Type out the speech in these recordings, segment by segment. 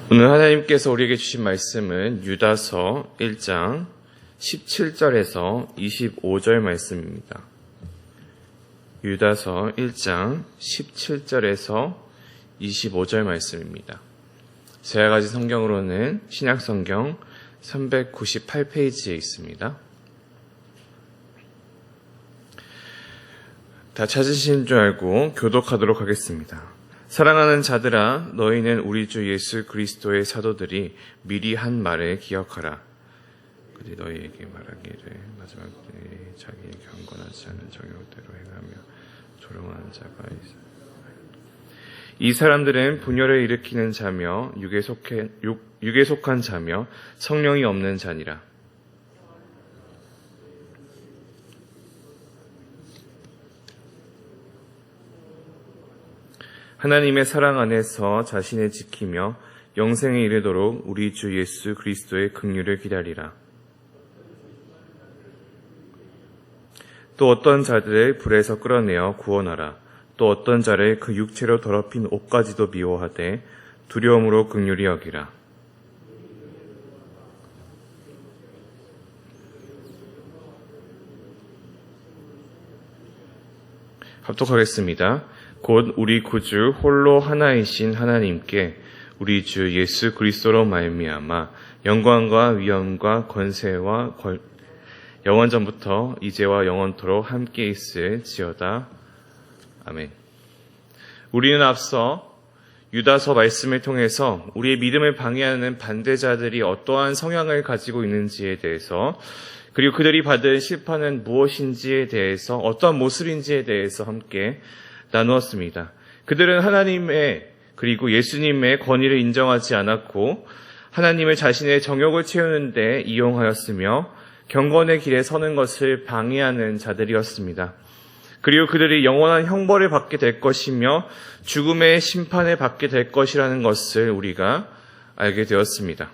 오늘 하나님께서 우리에게 주신 말씀은 유다서 1장 17절에서 25절 말씀입니다. 유다서 1장 17절에서 25절 말씀입니다. 제가 가진 성경으로는 신약성경 398페이지에 있습니다. 다 찾으신 줄 알고 교독하도록 하겠습니다. 사랑하는 자들아, 너희는 우리 주 예수 그리스도의 사도들이 미리 한 말을 기억하라. 그들이 너희에게 말하기를 마지막 때에 자기의 경건하지 않은 정욕대로 행하며 조롱하는 자가 있어. 이 사람들은 분열을 일으키는 자며 육에 속한 자며 성령이 없는 자니라. 하나님의 사랑 안에서 자신을 지키며 영생에 이르도록 우리 주 예수 그리스도의 긍휼을 기다리라. 또 어떤 자들을 불에서 끌어내어 구원하라. 또 어떤 자를 그 육체로 더럽힌 옷까지도 미워하되 두려움으로 긍휼히 여기라. 합독하겠습니다. 곧 우리 구주 홀로 하나이신 하나님께 우리 주 예수 그리스도로 말미암아 영광과 위엄과 권세와 영원전부터 이제와 영원토록 함께 있을지어다. 아멘. 우리는 앞서 유다서 말씀을 통해서 우리의 믿음을 방해하는 반대자들이 어떠한 성향을 가지고 있는지에 대해서, 그리고 그들이 받은 심판은 무엇인지에 대해서, 어떠한 모습인지에 대해서 함께 나누었습니다. 그들은 하나님의 그리고 예수님의 권위를 인정하지 않았고 하나님을 자신의 정욕을 채우는 데 이용하였으며 경건의 길에 서는 것을 방해하는 자들이었습니다. 그리고 그들이 영원한 형벌을 받게 될 것이며 죽음의 심판을 받게 될 것이라는 것을 우리가 알게 되었습니다.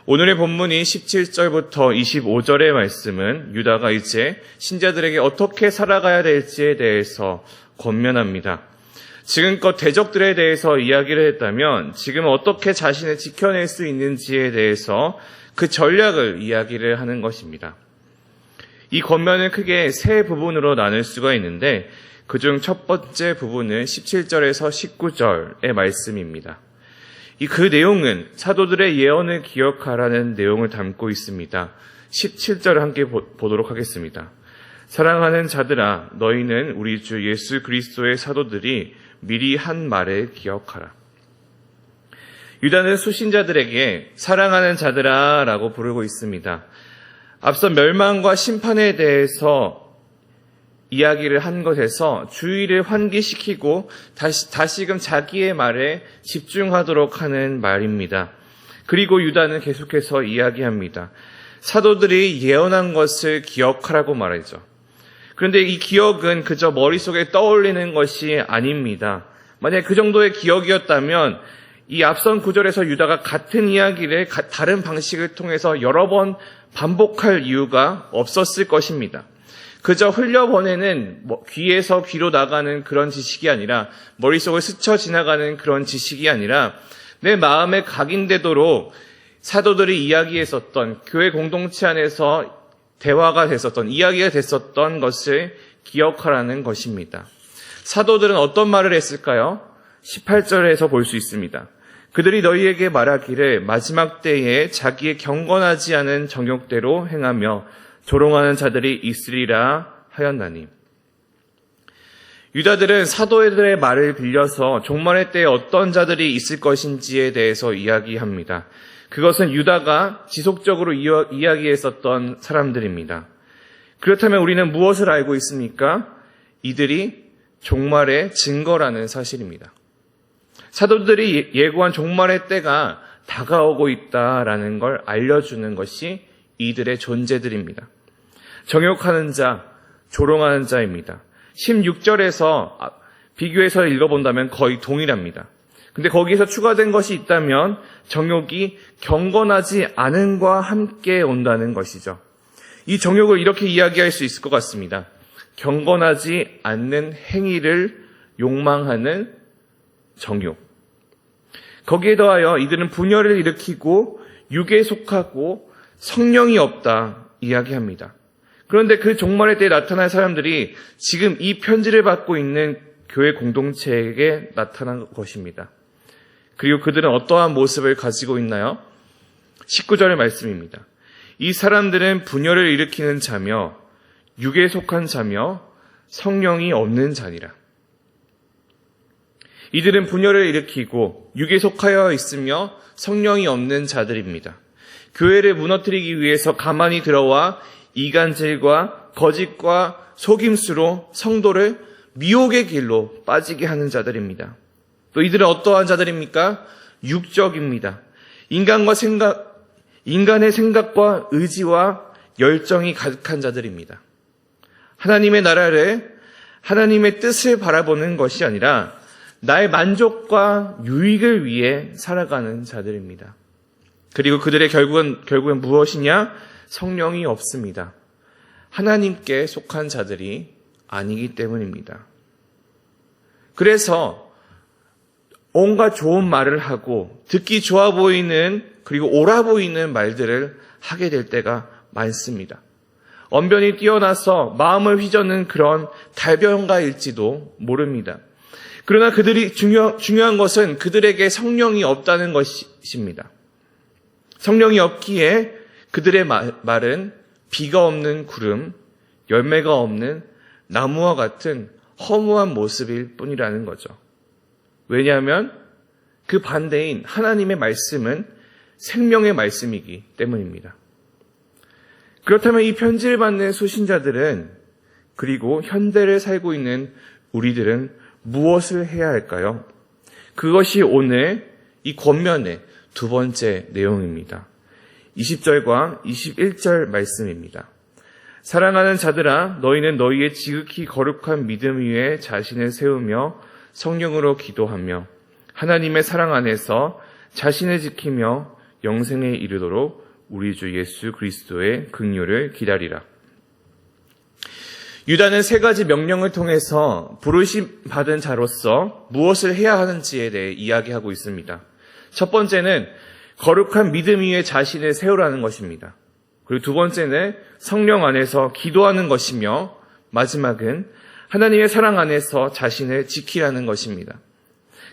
오늘의 본문이 17절부터 25절의 말씀은 유다가 이제 신자들에게 어떻게 살아가야 될지에 대해서 권면합니다. 지금껏 대적들에 대해서 이야기를 했다면 지금 어떻게 자신을 지켜낼 수 있는지에 대해서 그 전략을 이야기를 하는 것입니다. 이 권면을 크게 세 부분으로 나눌 수가 있는데 그중 첫 번째 부분은 17절에서 19절의 말씀입니다. 그 내용은 사도들의 예언을 기억하라는 내용을 담고 있습니다. 17절을 함께 보도록 하겠습니다. 사랑하는 자들아, 너희는 우리 주 예수 그리스도의 사도들이 미리 한 말을 기억하라. 유다는 수신자들에게 사랑하는 자들아 라고 부르고 있습니다. 앞서 멸망과 심판에 대해서 이야기를 한 것에서 주의를 환기시키고 다시금 자기의 말에 집중하도록 하는 말입니다. 그리고 유다는 계속해서 이야기합니다. 사도들이 예언한 것을 기억하라고 말하죠. 그런데 이 기억은 그저 머릿속에 떠올리는 것이 아닙니다. 만약 그 정도의 기억이었다면 이 앞선 구절에서 유다가 같은 이야기를 다른 방식을 통해서 여러 번 반복할 이유가 없었을 것입니다. 그저 흘려보내는 귀에서 귀로 나가는 그런 지식이 아니라, 머릿속을 스쳐 지나가는 그런 지식이 아니라 내 마음에 각인되도록 사도들이 이야기했었던, 교회 공동체 안에서 대화가 됐었던, 이야기가 됐었던 것을 기억하라는 것입니다. 사도들은 어떤 말을 했을까요? 18절에서 볼 수 있습니다. 그들이 너희에게 말하기를 마지막 때에 자기의 경건하지 않은 정욕대로 행하며 조롱하는 자들이 있으리라 하였나니. 유다들은 사도들의 말을 빌려서 종말의 때에 어떤 자들이 있을 것인지에 대해서 이야기합니다. 그것은 유다가 지속적으로 이야기했었던 사람들입니다. 그렇다면 우리는 무엇을 알고 있습니까? 이들이 종말의 증거라는 사실입니다. 사도들이 예고한 종말의 때가 다가오고 있다라는 걸 알려주는 것이 이들의 존재들입니다. 정욕하는 자, 조롱하는 자입니다. 16절에서 비교해서 읽어본다면 거의 동일합니다. 근데 거기에서 추가된 것이 있다면 정욕이 경건하지 않음과 함께 온다는 것이죠. 이 정욕을 이렇게 이야기할 수 있을 것 같습니다. 경건하지 않는 행위를 욕망하는 정욕. 거기에 더하여 이들은 분열을 일으키고 육에 속하고 성령이 없다 이야기합니다. 그런데 그 종말의 때에 나타날 사람들이 지금 이 편지를 받고 있는 교회 공동체에게 나타난 것입니다. 그리고 그들은 어떠한 모습을 가지고 있나요? 19절의 말씀입니다. 이 사람들은 분열을 일으키는 자며 육에 속한 자며 성령이 없는 자니라. 이들은 분열을 일으키고 육에 속하여 있으며 성령이 없는 자들입니다. 교회를 무너뜨리기 위해서 가만히 들어와 이간질과 거짓과 속임수로 성도를 미혹의 길로 빠지게 하는 자들입니다. 또 이들은 어떠한 자들입니까? 육적입니다. 인간의 생각과 의지와 열정이 가득한 자들입니다. 하나님의 나라를, 하나님의 뜻을 바라보는 것이 아니라 나의 만족과 유익을 위해 살아가는 자들입니다. 그리고 그들의 결국은 무엇이냐? 성령이 없습니다. 하나님께 속한 자들이 아니기 때문입니다. 그래서 온갖 좋은 말을 하고 듣기 좋아 보이는 그리고 옳아 보이는 말들을 하게 될 때가 많습니다. 언변이 뛰어나서 마음을 휘저는 그런 달변가일지도 모릅니다. 그러나 그들이 중요한 것은 그들에게 성령이 없다는 것입니다. 성령이 없기에 그들의 말은 비가 없는 구름, 열매가 없는 나무와 같은 허무한 모습일 뿐이라는 거죠. 왜냐하면 그 반대인 하나님의 말씀은 생명의 말씀이기 때문입니다. 그렇다면 이 편지를 받는 수신자들은 그리고 현대를 살고 있는 우리들은 무엇을 해야 할까요? 그것이 오늘 이 권면의 두 번째 내용입니다. 20절과 21절 말씀입니다. 사랑하는 자들아, 너희는 너희의 지극히 거룩한 믿음 위에 자신을 세우며 성령으로 기도하며 하나님의 사랑 안에서 자신을 지키며 영생에 이르도록 우리 주 예수 그리스도의 긍휼을 기다리라. 유다는 세 가지 명령을 통해서 부르심 받은 자로서 무엇을 해야 하는지에 대해 이야기하고 있습니다. 첫 번째는 거룩한 믿음 위에 자신을 세우라는 것입니다. 그리고 두 번째는 성령 안에서 기도하는 것이며 마지막은 하나님의 사랑 안에서 자신을 지키라는 것입니다.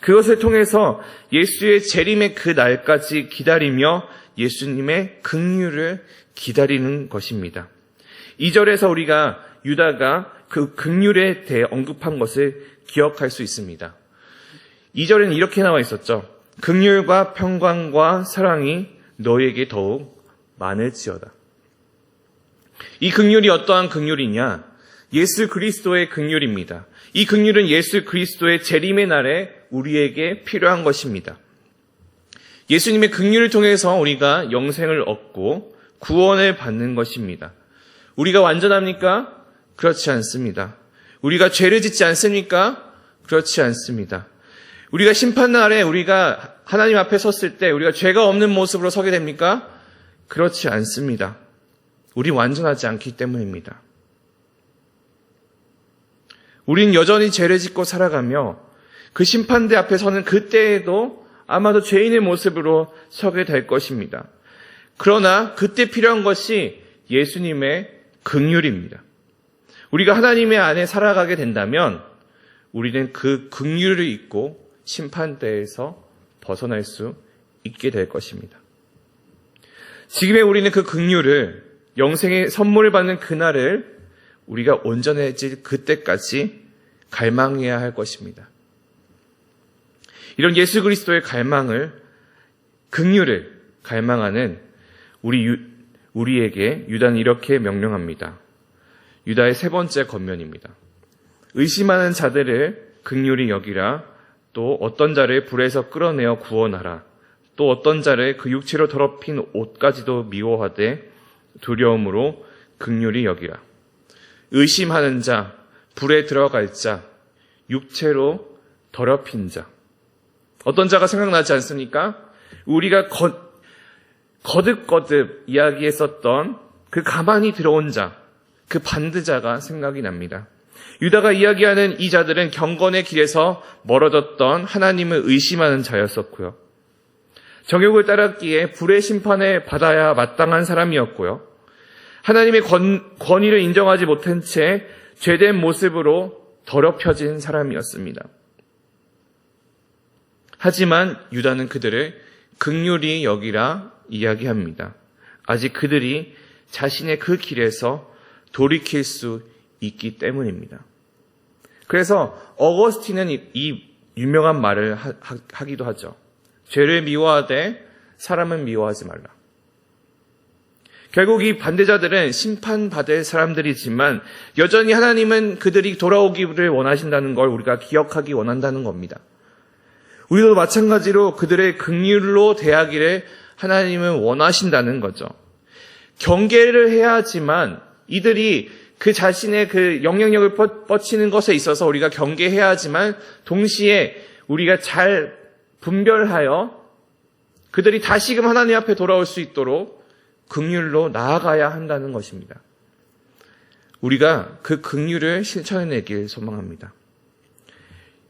그것을 통해서 예수의 재림의 그 날까지 기다리며 예수님의 긍휼을 기다리는 것입니다. 2절에서 우리가 유다가 그 긍휼에 대해 언급한 것을 기억할 수 있습니다. 2절에는 이렇게 나와 있었죠. 긍휼과 평강과 사랑이 너희에게 더욱 많을지어다. 이 긍휼이 어떠한 긍휼이냐? 예수 그리스도의 긍휼입니다. 이 긍휼은 예수 그리스도의 재림의 날에 우리에게 필요한 것입니다. 예수님의 긍휼을 통해서 우리가 영생을 얻고 구원을 받는 것입니다. 우리가 완전합니까? 그렇지 않습니다. 우리가 죄를 짓지 않습니까? 그렇지 않습니다. 우리가 심판날에 우리가 하나님 앞에 섰을 때 우리가 죄가 없는 모습으로 서게 됩니까? 그렇지 않습니다. 우리 완전하지 않기 때문입니다. 우린 여전히 죄를 짓고 살아가며 그 심판대 앞에 서는 그때에도 아마도 죄인의 모습으로 서게 될 것입니다. 그러나 그때 필요한 것이 예수님의 긍휼입니다. 우리가 하나님의 안에 살아가게 된다면 우리는 그 긍휼을 잊고 심판대에서 벗어날 수 있게 될 것입니다. 지금의 우리는 그 긍휼을 영생의 선물을 받는 그날을 우리가 온전해질 그때까지 갈망해야 할 것입니다. 이런 예수 그리스도의 긍휼을 갈망하는 우리에게 유다는 이렇게 명령합니다. 유다의 세 번째 권면입니다. 의심하는 자들을 긍휼히 여기라. 또 어떤 자를 불에서 끌어내어 구원하라. 또 어떤 자를 그 육체로 더럽힌 옷까지도 미워하되 두려움으로 긍휼히 여기라. 의심하는 자, 불에 들어갈 자, 육체로 더럽힌 자. 어떤 자가 생각나지 않습니까? 우리가 거듭거듭 이야기했었던 그 가만히 들어온 자, 그 반드자가 생각이 납니다. 유다가 이야기하는 이 자들은 경건의 길에서 멀어졌던 하나님을 의심하는 자였었고요. 정욕을 따랐기에 불의 심판에 받아야 마땅한 사람이었고요. 하나님의 권위를 인정하지 못한 채 죄된 모습으로 더럽혀진 사람이었습니다. 하지만 유다는 그들을 긍휼히 여기라 이야기합니다. 아직 그들이 자신의 그 길에서 돌이킬 수 있기 때문입니다. 그래서 어거스틴은 이 유명한 말을 하기도 하죠. 죄를 미워하되 사람은 미워하지 말라. 결국 이 반대자들은 심판받을 사람들이지만 여전히 하나님은 그들이 돌아오기를 원하신다는 걸 우리가 기억하기 원한다는 겁니다. 우리도 마찬가지로 그들의 긍휼로 대하기를 하나님은 원하신다는 거죠. 경계를 해야 하지만 이들이 그 자신의 그 영향력을 뻗치는 것에 있어서 우리가 경계해야 하지만 동시에 우리가 잘 분별하여 그들이 다시금 하나님 앞에 돌아올 수 있도록 긍휼로 나아가야 한다는 것입니다. 우리가 그 긍휼을 실천해내길 소망합니다.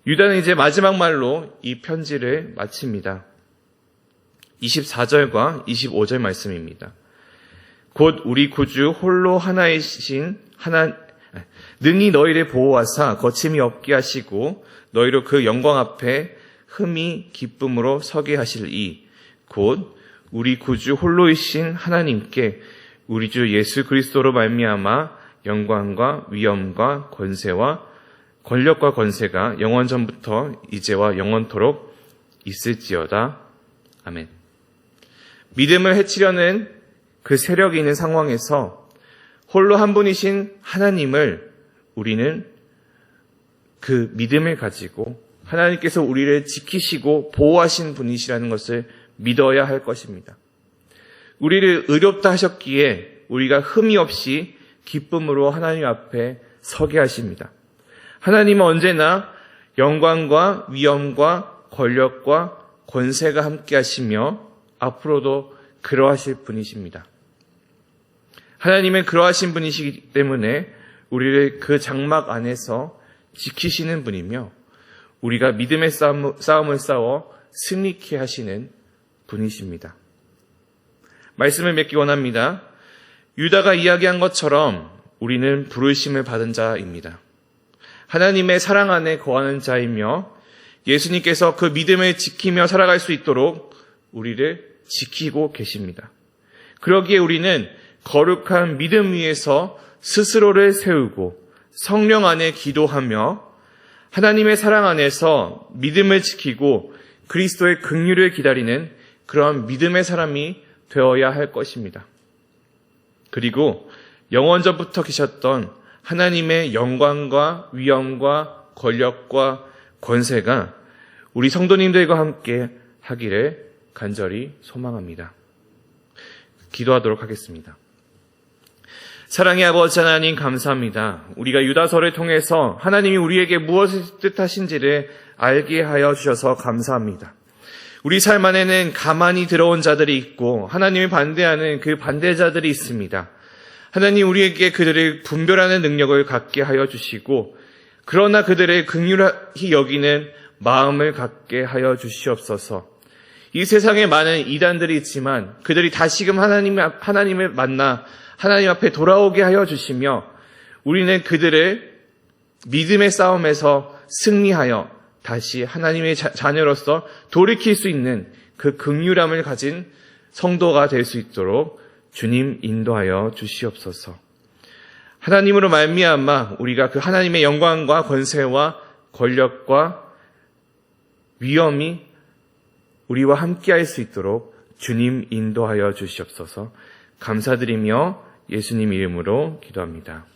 유다는 이제 마지막 말로 이 편지를 마칩니다. 24절과 25절 말씀입니다. 곧 우리 구주 홀로 하나이신 능히 너희를 보호하사 거침이 없게 하시고 너희로 그 영광 앞에 흠이 기쁨으로 서게 하실 이 곧 우리 구주 홀로이신 하나님께 우리 주 예수 그리스도로 말미암아 영광과 위엄과 권세와 권력과 권세가 영원 전부터 이제와 영원토록 있을지어다. 아멘. 믿음을 해치려는 그 세력이 있는 상황에서 홀로 한 분이신 하나님을 우리는 그 믿음을 가지고 하나님께서 우리를 지키시고 보호하신 분이시라는 것을 믿어야 할 것입니다. 우리를 의롭다 하셨기에 우리가 흠이 없이 기쁨으로 하나님 앞에 서게 하십니다. 하나님은 언제나 영광과 위엄과 권력과 권세가 함께 하시며 앞으로도 그러하실 분이십니다. 하나님은 그러하신 분이시기 때문에 우리를 그 장막 안에서 지키시는 분이며 우리가 믿음의 싸움을 싸워 승리케 하시는 분이십니다. 말씀을 맺기 원합니다. 유다가 이야기한 것처럼 우리는 부르심을 받은 자입니다. 하나님의 사랑 안에 거하는 자이며 예수님께서 그 믿음을 지키며 살아갈 수 있도록 우리를 지키고 계십니다. 그러기에 우리는 거룩한 믿음 위에서 스스로를 세우고 성령 안에 기도하며 하나님의 사랑 안에서 믿음을 지키고 그리스도의 긍휼을 기다리는 그런 믿음의 사람이 되어야 할 것입니다. 그리고 영원전부터 계셨던 하나님의 영광과 위엄과 권력과 권세가 우리 성도님들과 함께 하기를 간절히 소망합니다. 기도하도록 하겠습니다. 사랑의 아버지 하나님 감사합니다. 우리가 유다서를 통해서 하나님이 우리에게 무엇을 뜻하신지를 알게 하여 주셔서 감사합니다. 우리 삶 안에는 가만히 들어온 자들이 있고 하나님을 반대하는 그 반대자들이 있습니다. 하나님 우리에게 그들을 분별하는 능력을 갖게 하여 주시고 그러나 그들의 긍휼히 여기는 마음을 갖게 하여 주시옵소서. 이 세상에 많은 이단들이 있지만 그들이 다시금 하나님을 만나 하나님 앞에 돌아오게 하여 주시며 우리는 그들을 믿음의 싸움에서 승리하여 다시 하나님의 자녀로서 돌이킬 수 있는 그 긍휼함을 가진 성도가 될 수 있도록 주님 인도하여 주시옵소서. 하나님으로 말미암아 우리가 그 하나님의 영광과 권세와 권력과 위엄이 우리와 함께할 수 있도록 주님 인도하여 주시옵소서. 감사드리며 예수님 이름으로 기도합니다.